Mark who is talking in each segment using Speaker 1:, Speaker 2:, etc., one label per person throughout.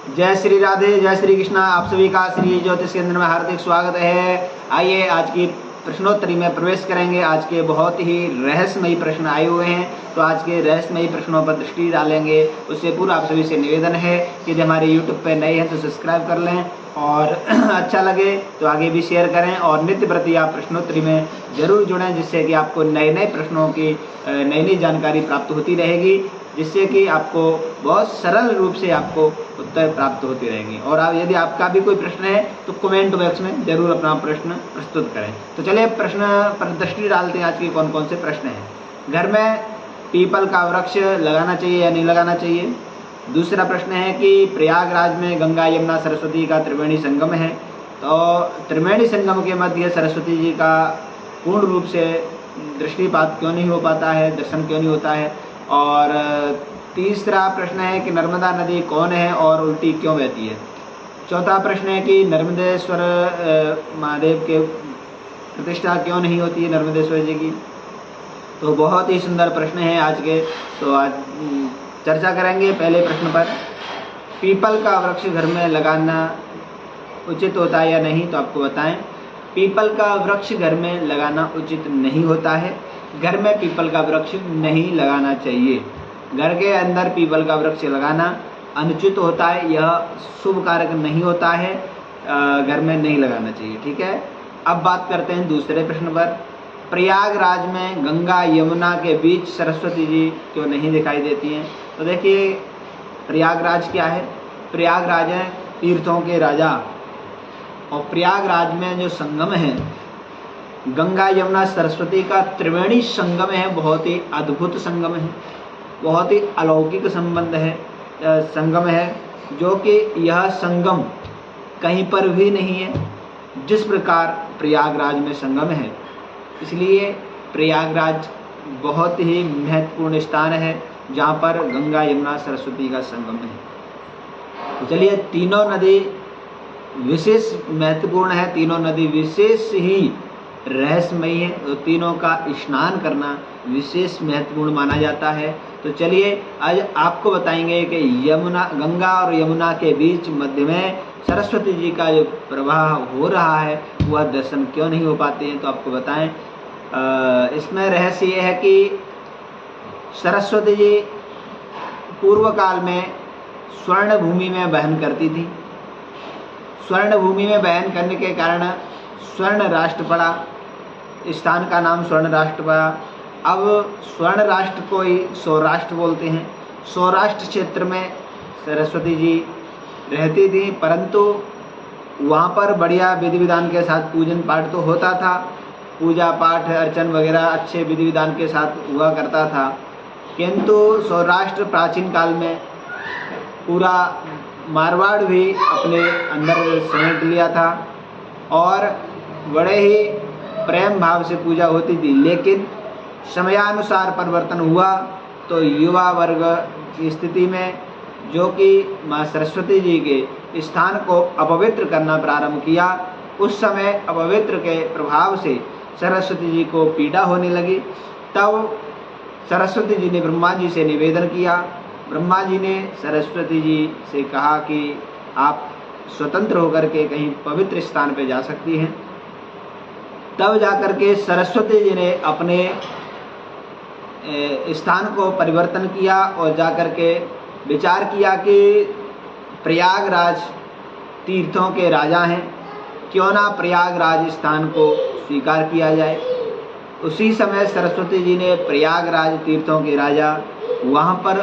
Speaker 1: जय श्री राधे, जय श्री कृष्णा। आप सभी का श्री ज्योतिष केंद्र में हार्दिक स्वागत है। आइए आज की प्रश्नोत्तरी में प्रवेश करेंगे। आज के बहुत ही रहस्यमयी प्रश्न आए हुए हैं, तो आज के रहस्यमयी प्रश्नों पर दृष्टि डालेंगे। उससे पूर्व आप सभी से निवेदन है कि यदि हमारे YouTube पे नए हैं तो सब्सक्राइब कर लें और अच्छा लगे तो आगे भी शेयर करें और नित्य प्रति आप प्रश्नोत्तरी में जरूर जुड़ें, जिससे कि आपको नए नए प्रश्नों की नई नई जानकारी प्राप्त होती रहेगी, जिससे कि आपको बहुत सरल रूप से आपको उत्तर प्राप्त होती रहेंगी। और यदि आपका भी कोई प्रश्न है तो कमेंट बॉक्स में जरूर अपना प्रश्न प्रस्तुत करें। तो चलिए प्रश्न पर दृष्टि डालते हैं। आज के कौन कौन से प्रश्न हैं। घर में पीपल का वृक्ष लगाना चाहिए या नहीं लगाना चाहिए। दूसरा प्रश्न है कि प्रयागराज में गंगा यमुना सरस्वती का त्रिवेणी संगम है, तो त्रिवेणी संगम के मध्य सरस्वती जी का पूर्ण रूप से दृष्टिपात क्यों नहीं हो पाता है, दर्शन क्यों नहीं होता है। और तीसरा प्रश्न है कि नर्मदा नदी कौन है और उल्टी क्यों बहती है। चौथा प्रश्न है कि नर्मदेश्वर महादेव के प्रतिष्ठा क्यों नहीं होती है, नर्मदेश्वर जी की। तो बहुत ही सुंदर प्रश्न है आज के, तो आज चर्चा करेंगे। पहले प्रश्न पर, पीपल का वृक्ष घर में लगाना उचित होता है या नहीं, तो आपको बताएं। पीपल का वृक्ष घर में लगाना उचित नहीं होता है। घर में पीपल का वृक्ष नहीं लगाना चाहिए। घर के अंदर पीपल का वृक्ष लगाना अनुचित होता है, यह शुभ कारक नहीं होता है, घर में नहीं लगाना चाहिए। ठीक है, अब बात करते हैं दूसरे प्रश्न पर। प्रयागराज में गंगा यमुना के बीच सरस्वती जी क्यों नहीं दिखाई देती हैं। तो देखिए, प्रयागराज क्या है। प्रयागराज है तीर्थों के राजा, और प्रयागराज में जो संगम है गंगा यमुना सरस्वती का त्रिवेणी संगम है, बहुत ही अद्भुत संगम है, बहुत ही अलौकिक संबंध है, संगम है, जो कि यह संगम कहीं पर भी नहीं है जिस प्रकार प्रयागराज में संगम है। इसलिए प्रयागराज बहुत ही महत्वपूर्ण स्थान है जहाँ पर गंगा यमुना सरस्वती का संगम है। तो चलिए, तीनों नदी विशेष महत्वपूर्ण है, तीनों नदी विशेष ही रहस्यमयी है, तो तीनों का स्नान करना विशेष महत्वपूर्ण माना जाता है। तो चलिए आज आपको बताएंगे कि यमुना, गंगा और यमुना के बीच मध्य में सरस्वती जी का जो प्रवाह हो रहा है वह दर्शन क्यों नहीं हो पाते हैं। तो आपको बताएं, इसमें रहस्य ये है कि सरस्वती जी पूर्व काल में स्वर्ण भूमि में बहन करती थी। स्वर्ण भूमि में बहन करने के कारण स्वर्ण राष्ट्र पड़ा, स्थान का नाम स्वर्ण राष्ट्र पड़ा। अब स्वर्ण राष्ट्र को ही सौराष्ट्र बोलते हैं। सौराष्ट्र क्षेत्र में सरस्वती जी रहती थी, परंतु वहाँ पर बढ़िया विधि विधान के साथ पूजन पाठ तो होता था, पूजा पाठ अर्चन वगैरह अच्छे विधि विधान के साथ हुआ करता था। किंतु सौराष्ट्र प्राचीन काल में पूरा मारवाड़ भी अपने अंदर समेट लिया था और बड़े ही प्रेम भाव से पूजा होती थी। लेकिन समयानुसार परिवर्तन हुआ तो युवा वर्ग की स्थिति में, जो कि माँ सरस्वती जी के स्थान को अपवित्र करना प्रारंभ किया, उस समय अपवित्र के प्रभाव से सरस्वती जी को पीड़ा होने लगी। तब सरस्वती जी ने ब्रह्मा जी से निवेदन किया। ब्रह्मा जी ने सरस्वती जी से कहा कि आप स्वतंत्र होकर के कहीं पवित्र स्थान पे जा सकती हैं। तब जाकर के सरस्वती जी ने अपने स्थान को परिवर्तन किया और जाकर के विचार किया कि प्रयागराज तीर्थों के राजा हैं, क्यों ना प्रयागराज स्थान को स्वीकार किया जाए। उसी समय सरस्वती जी ने प्रयागराज तीर्थों के राजा वहाँ पर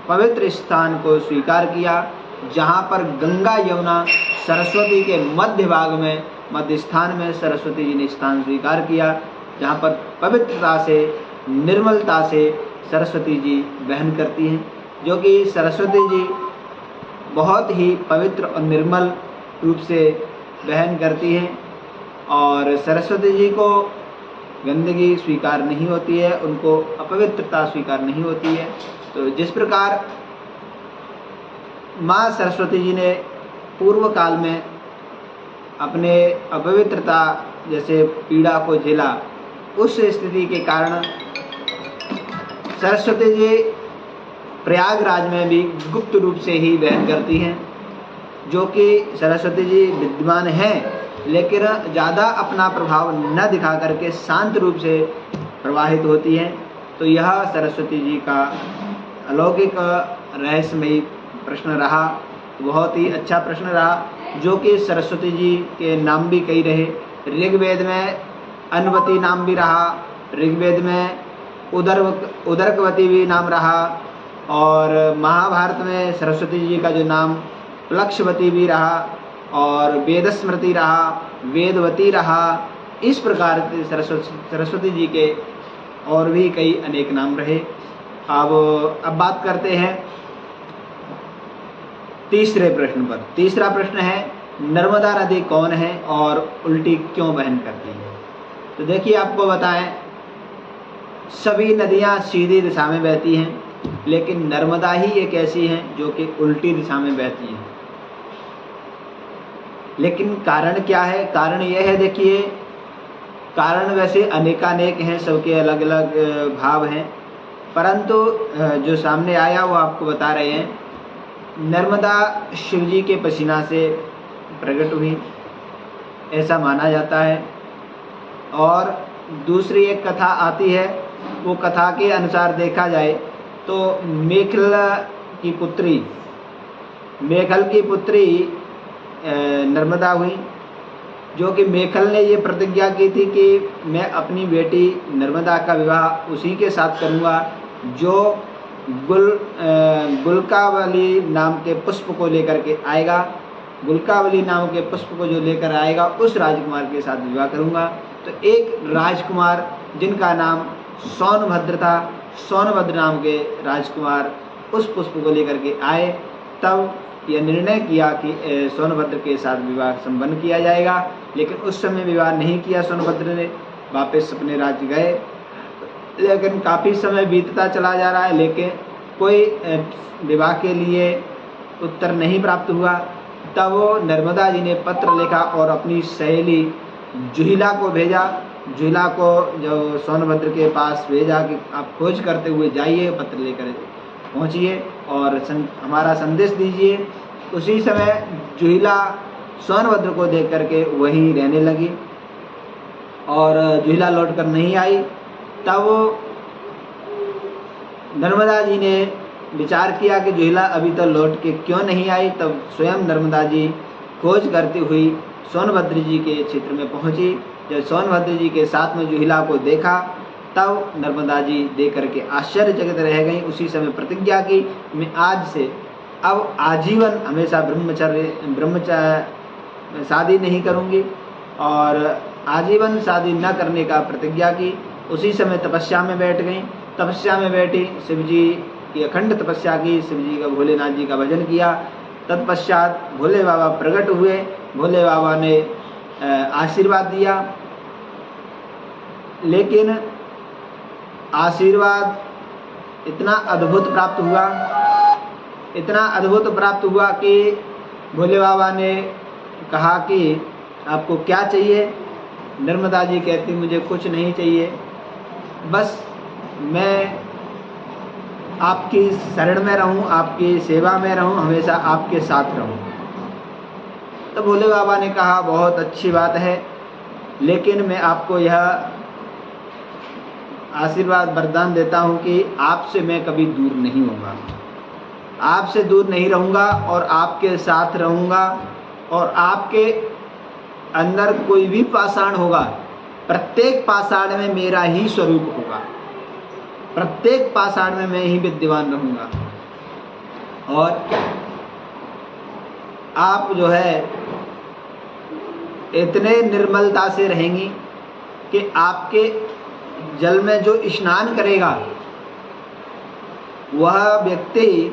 Speaker 1: पवित्र स्थान को स्वीकार किया, जहाँ पर गंगा यमुना सरस्वती के मध्य भाग में, मध्य स्थान में सरस्वती जी ने स्थान स्वीकार किया, जहाँ पर पवित्रता से, निर्मलता से सरस्वती जी बहन करती हैं। जो कि सरस्वती जी बहुत ही पवित्र और निर्मल रूप से बहन करती हैं और सरस्वती जी को गंदगी स्वीकार नहीं होती है, उनको अपवित्रता स्वीकार नहीं होती है। तो जिस प्रकार माँ सरस्वती जी ने पूर्व काल में अपने अपवित्रता जैसे पीड़ा को झेला, उस स्थिति के कारण सरस्वती जी प्रयागराज में भी गुप्त रूप से ही बहन करती हैं। जो कि सरस्वती जी विद्यमान हैं, लेकिन ज़्यादा अपना प्रभाव न दिखा करके शांत रूप से प्रवाहित होती हैं। तो यह सरस्वती जी का अलौकिक रहस्यमयी प्रश्न रहा, बहुत ही अच्छा प्रश्न रहा, जो कि सरस्वती जी के नाम भी कई रहे। ऋग्वेद में अन्वती नाम भी रहा, ऋग्वेद में उदरकवती भी नाम रहा, और महाभारत में सरस्वती जी का जो नाम प्लक्षवती भी रहा, और वेदस्मृति रहा, वेदवती रहा। इस प्रकार से सरस्वती जी के और भी कई अनेक नाम रहे। अब बात करते हैं तीसरे प्रश्न पर। तीसरा प्रश्न है, नर्मदा नदी कौन है और उल्टी क्यों बहन करती है? तो देखिए, आपको बताएं, सभी नदियां सीधी दिशा में बहती हैं, लेकिन नर्मदा ही एक ऐसी है जो कि उल्टी दिशा में बहती है। लेकिन कारण क्या है? कारण यह है, देखिए, कारण वैसे अनेकानेक हैं, सबके अलग अलग भाव हैं, परंतु जो सामने आया वो आपको बता रहे हैं। नर्मदा शिव जी के पसीना से प्रकट हुई, ऐसा माना जाता है। और दूसरी एक कथा आती है, वो कथा के अनुसार देखा जाए तो मेखल की पुत्री नर्मदा हुई, जो कि मेखल ने ये प्रतिज्ञा की थी कि मैं अपनी बेटी नर्मदा का विवाह उसी के साथ करूँगा जो गुलकावली नाम के पुष्प को लेकर के आएगा। गुलकावली नाम के पुष्प को जो लेकर आएगा, उस राजकुमार के साथ विवाह करूँगा। तो एक राजकुमार जिनका नाम सोनभद्र था, सोनभद्र नाम के राजकुमार उस पुष्प को लेकर के आए। तब यह निर्णय किया कि सोनभद्र के साथ विवाह संपन्न किया जाएगा, लेकिन उस समय विवाह नहीं किया सोनभद्र ने, वापस अपने राज्य गए। लेकिन काफ़ी समय बीतता चला जा रहा है, लेकिन कोई विवाह के लिए उत्तर नहीं प्राप्त हुआ। तब वो नर्मदा जी ने पत्र लिखा और अपनी सहेली जुहिला को भेजा। जुहिला को जो सोनभद्र के पास भेजा कि आप खोज करते हुए जाइए, पत्र लेकर पहुँचिए और हमारा संदेश दीजिए। उसी समय जुहिला सोनभद्र को देख करके वहीं रहने लगी और जुहिला लौटकर नहीं आई। तब नर्मदा जी ने विचार किया कि जुहिला अभी तक लौट के क्यों नहीं आई। तब स्वयं नर्मदा जी खोज करती हुई सोनभद्र जी के क्षेत्र में पहुंची। जब सोनभद्र जी के साथ में जुहिला को देखा, तब नर्मदा जी देख करके आश्चर्यचकित रह गई। उसी समय प्रतिज्ञा की, मैं आज से अब आजीवन हमेशा ब्रह्मचार्य शादी नहीं करूंगी, और आजीवन शादी न करने का प्रतिज्ञा की। उसी समय तपस्या में बैठ गई। तपस्या में बैठी शिव जी की अखंड तपस्या की, शिव जी का, भोलेनाथ जी का भजन किया। तत्पश्चात भोले बाबा प्रकट हुए। भोले बाबा ने आशीर्वाद दिया, लेकिन आशीर्वाद इतना अद्भुत प्राप्त हुआ कि भोले बाबा ने कहा कि आपको क्या चाहिए? नर्मदा जी कहती, मुझे कुछ नहीं चाहिए, बस मैं आपकी शरण में रहूं, आपकी सेवा में रहूं, हमेशा आपके साथ रहूं। तो भोले बाबा ने कहा, बहुत अच्छी बात है, लेकिन मैं आपको यह आशीर्वाद वरदान देता हूं कि आपसे मैं कभी दूर नहीं होऊंगा, आपसे दूर नहीं रहूंगा और आपके साथ रहूंगा। और आपके अंदर कोई भी पाषाण होगा, प्रत्येक पाषाण में मेरा ही स्वरूप होगा, प्रत्येक पाषाण में मैं ही विद्यमान रहूंगा। और आप जो है इतने निर्मलता से रहेंगी कि आपके जल में जो स्नान करेगा वह व्यक्ति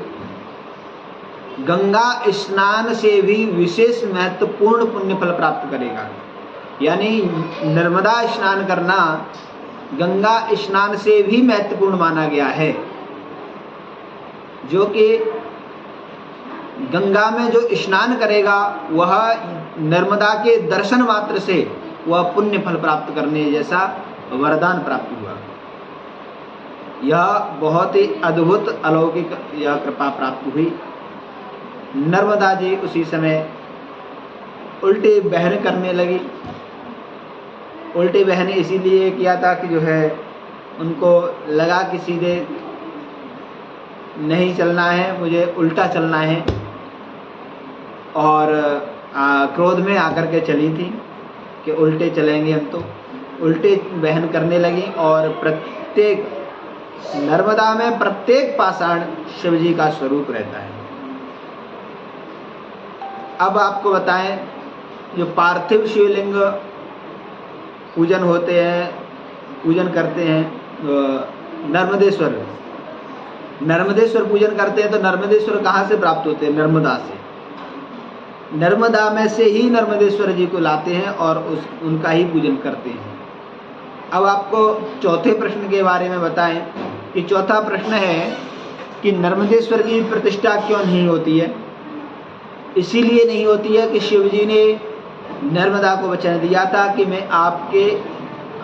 Speaker 1: गंगा स्नान से भी विशेष महत्वपूर्ण पुण्य फल प्राप्त करेगा। यानी नर्मदा स्नान करना गंगा स्नान से भी महत्वपूर्ण माना गया है, जो कि गंगा में जो स्नान करेगा वह नर्मदा के दर्शन मात्र से वह पुण्य फल प्राप्त करने जैसा वरदान प्राप्त हुआ। यह बहुत ही अद्भुत अलौकिक यह कृपा प्राप्त हुई। नर्मदा जी उसी समय उल्टे बहन करने लगी। उल्टे बहन इसीलिए किया था कि जो है उनको लगा कि सीधे नहीं चलना है, मुझे उल्टा चलना है, और क्रोध में आकर के चली थी कि उल्टे चलेंगे हम, तो उल्टे बहन करने लगी। और प्रत्येक नर्मदा में प्रत्येक पाषाण शिव जी का स्वरूप रहता है। अब आपको बताएं, जो पार्थिव शिवलिंग पूजन होते हैं, पूजन करते हैं, नर्मदेश्वर पूजन करते हैं, तो नर्मदेश्वर कहाँ से प्राप्त होते हैं? नर्मदा से। नर्मदा में से ही नर्मदेश्वर जी को लाते हैं और उनका ही पूजन करते हैं। अब आपको चौथे प्रश्न के बारे में बताएं कि चौथा प्रश्न है कि नर्मदेश्वर की प्रतिष्ठा क्यों नहीं होती है? इसीलिए नहीं होती है कि शिव जी ने नर्मदा को वचन दिया था कि मैं आपके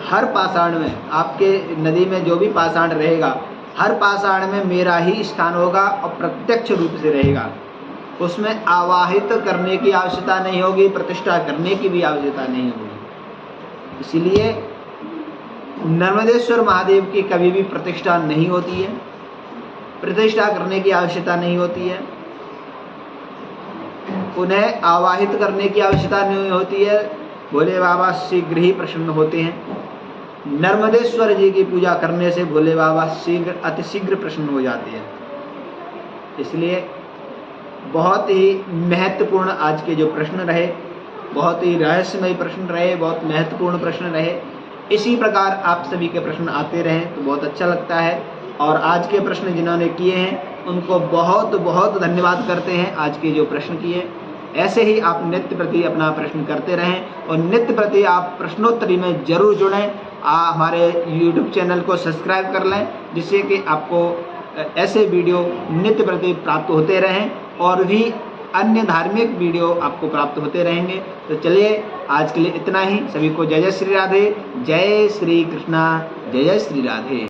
Speaker 1: हर पाषाण में, आपके नदी में जो भी पाषाण रहेगा, हर पाषाण में मेरा ही स्थान होगा और प्रत्यक्ष रूप से रहेगा। उसमें आवाहित करने की आवश्यकता नहीं होगी, प्रतिष्ठा करने की भी आवश्यकता नहीं होगी। इसीलिए नर्मदेश्वर महादेव की कभी भी प्रतिष्ठा नहीं होती है, प्रतिष्ठा करने की आवश्यकता नहीं होती है, उन्हें आवाहित करने की आवश्यकता नहीं होती है। भोले बाबा शीघ्र ही प्रसन्न होते हैं। नर्मदेश्वर जी की पूजा करने से भोले बाबा अतिशीघ्र प्रसन्न हो जाते हैं। इसलिए बहुत ही महत्वपूर्ण आज के जो प्रश्न रहे, बहुत ही रहस्यमय प्रश्न रहे, बहुत महत्वपूर्ण प्रश्न रहे। इसी प्रकार आप सभी के प्रश्न आते रहें तो बहुत अच्छा लगता है। और आज के प्रश्न जिन्होंने किए हैं उनको बहुत बहुत धन्यवाद करते हैं। आज के जो प्रश्न किए, ऐसे ही आप नित्य प्रति अपना प्रश्न करते रहें और नित्य प्रति आप प्रश्नोत्तरी में जरूर जुड़ें। हमारे YouTube चैनल को सब्सक्राइब कर लें, जिससे कि आपको ऐसे वीडियो नित्य प्रति प्राप्त होते रहें और भी अन्य धार्मिक वीडियो आपको प्राप्त होते रहेंगे। तो चलिए आज के लिए इतना ही। सभी को जय जय श्री राधे, जय श्री कृष्णा, जय जय श्री राधे।